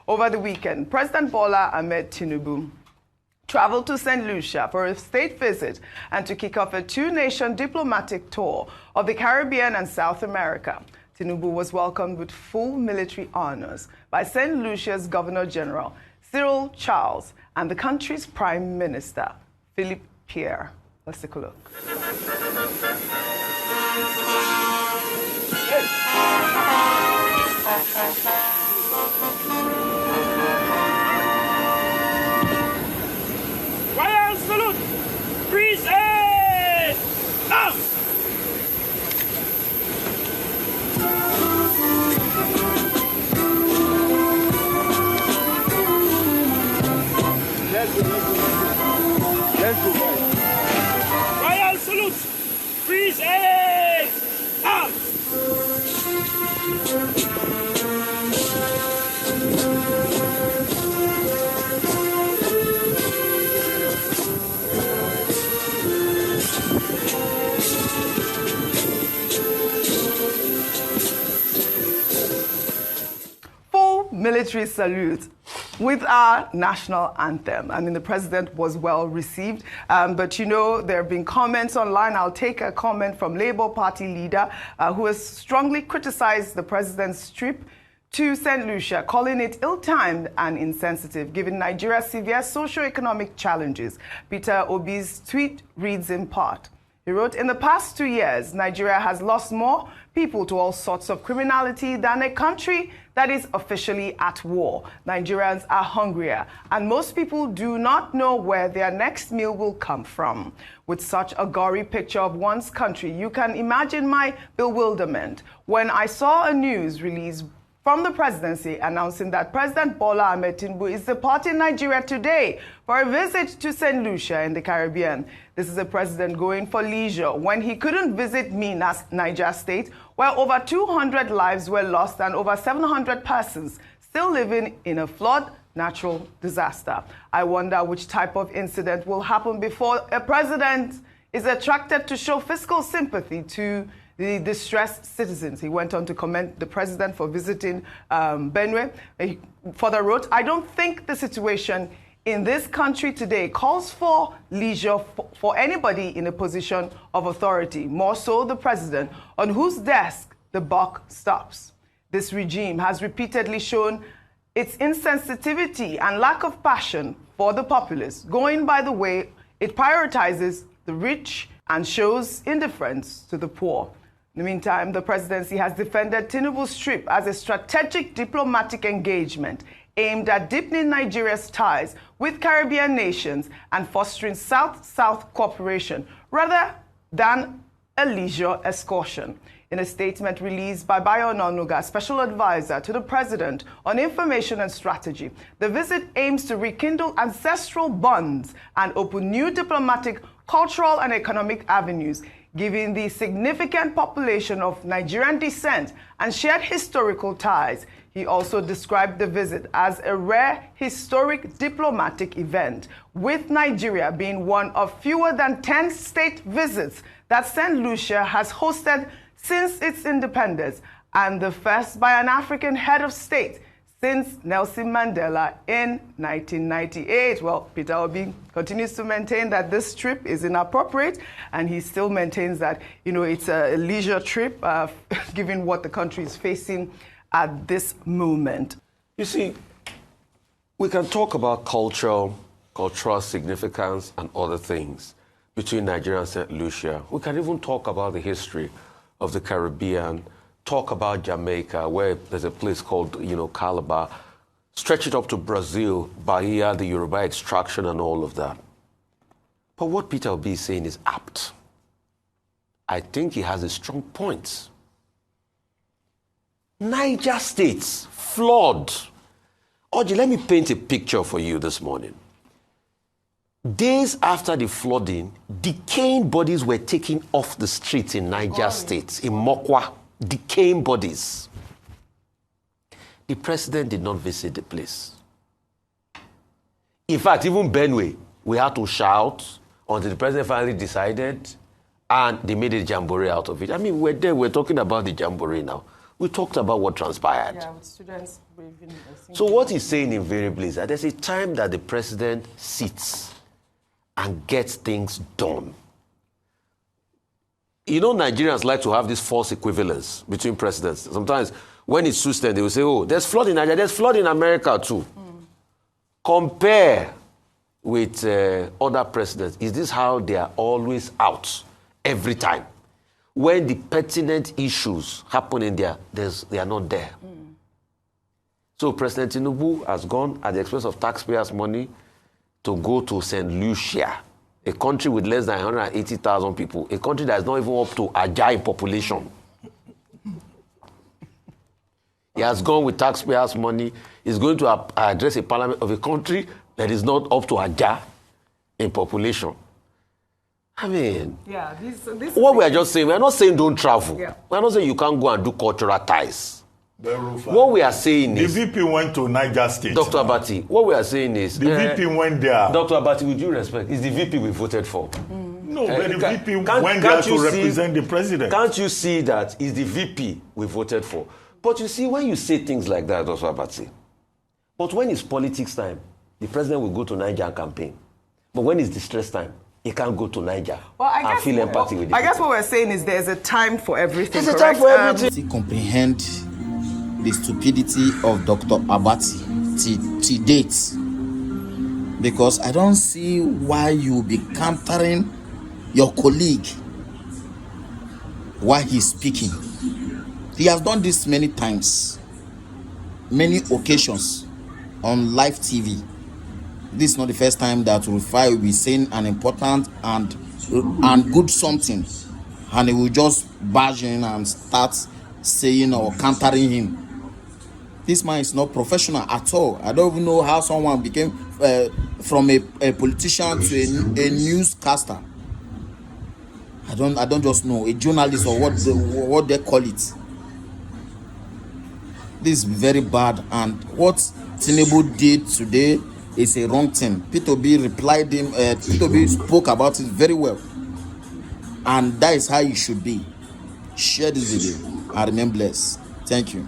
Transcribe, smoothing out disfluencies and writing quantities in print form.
Over the weekend, President Bola Ahmed Tinubu traveled to Saint Lucia for a state visit and to kick off a two-nation diplomatic tour of the Caribbean and South America. Tinubu was welcomed with full military honors by Saint Lucia's Governor General, Cyril Charles, and the country's Prime Minister, Philippe Pierre. Let's take a look. Royal salute! Present! Up! Let's go, Royal salute! Present! Up! 4 military salutes with our national anthem. I mean, the president was well received, but you know, there have been comments online. I'll take a comment from Labour Party leader who has strongly criticized the president's trip to Saint Lucia, calling it ill-timed and insensitive, given Nigeria's severe socio-economic challenges. Peter Obi's tweet reads in part. He wrote, "In the past 2 years, Nigeria has lost more people to all sorts of criminality than a country that is officially at war. Nigerians are hungrier, and most people do not know where their next meal will come from. With such a gory picture of one's country, you can imagine my bewilderment when I saw a news release from the presidency announcing that President Bola Ahmed Tinubu is departing Nigeria today for a visit to Saint Lucia in the Caribbean. This is a president going for leisure when he couldn't visit Minas, Niger State, where over 200 lives were lost and over 700 persons still living in a flood natural disaster. I wonder which type of incident will happen before a president is attracted to show fiscal sympathy to the distressed citizens." He went on to commend the president for visiting Benue. He further wrote, "I don't think the situation in this country today calls for leisure for anybody in a position of authority, more so the president, on whose desk the buck stops. This regime has repeatedly shown its insensitivity and lack of passion for the populace, going by the way it prioritizes the rich and shows indifference to the poor." In the meantime, the presidency has defended Tinubu's trip as a strategic diplomatic engagement aimed at deepening Nigeria's ties with Caribbean nations and fostering South-South cooperation rather than a leisure excursion. In a statement released by Bayo Onanuga, Special Advisor to the President on Information and Strategy, the visit aims to rekindle ancestral bonds and open new diplomatic, cultural and economic avenues, given the significant population of Nigerian descent and shared historical ties. He also described the visit as a rare historic diplomatic event, with Nigeria being one of fewer than 10 state visits that Saint Lucia has hosted since its independence, and the first by an African head of state since Nelson Mandela in 1998. Well, Peter Obi continues to maintain that this trip is inappropriate, and he still maintains that, you know, it's a leisure trip, given what the country is facing at this moment. You see, we can talk about cultural significance and other things between Nigeria and St. Lucia. We can even talk about the history of the Caribbean, talk about Jamaica, where there's a place called, you know, Calabar, stretch it up to Brazil, Bahia, the Yoruba extraction and all of that. But what Peter Obi is saying is apt. I think he has a strong point. Niger State's flood. Oji, let me paint a picture for you this morning. Days after the flooding, decaying bodies were taken off the streets in Niger State, in Mokwa. Decaying bodies. The president did not visit the place. In fact, even Benue, we had to shout until the president finally decided, and they made a jamboree out of it. I mean, we're there, we're talking about the jamboree now. We talked about what transpired. Yeah, with students braving. So what he's saying invariably is that there's a time that the president sits and gets things done. You know, Nigerians like to have this false equivalence between presidents. Sometimes when it suits them, they will say, oh, there's flood in Nigeria, there's flood in America too. Compare with other presidents. Is this how they are always out every time? When the pertinent issues happen in there, they are not there. So President Tinubu has gone at the expense of taxpayers' money to go to Saint Lucia, a country with less than 180,000 people, a country that is not even up to Ajah in population. He has gone with taxpayers' money. He's going to address a parliament of a country that is not up to Ajah in population. I mean, yeah, this what we are just saying, we are not saying don't travel. Yeah. We are not saying you can't go and do cultural ties. RUFAI. What we are saying is... The VP went to Niger State. Dr. Abatti, what we are saying is... The VP went there. Dr. Abatti, with due respect, it's the VP we voted for. No, but the VP went there to represent the president. Can't you see that it's the VP we voted for? But you see, when you say things like that, Dr. Abatti, but when it's politics time, the president will go to Niger and campaign. But when it's distress time, he can't go to Niger and feel empathy with it. I guess what we're saying is there's a time for everything. There's a time for everything. Comprehend the stupidity of Dr. Abatti to date, because I don't see why you be countering your colleague while he's speaking. He has done this many times, many occasions on live TV. This is not the first time that RUFAI will be saying an important and good something, and he will just barge in and start saying or countering him. This man is not professional at all. I don't even know how someone became from a politician to a newscaster. I don't just know, a journalist or what they call it. This is very bad, and what Tinubu did today is a wrong thing. P2B replied him. P2B spoke about it very well, and that is how you should be. Share this video and remain blessed. Thank you.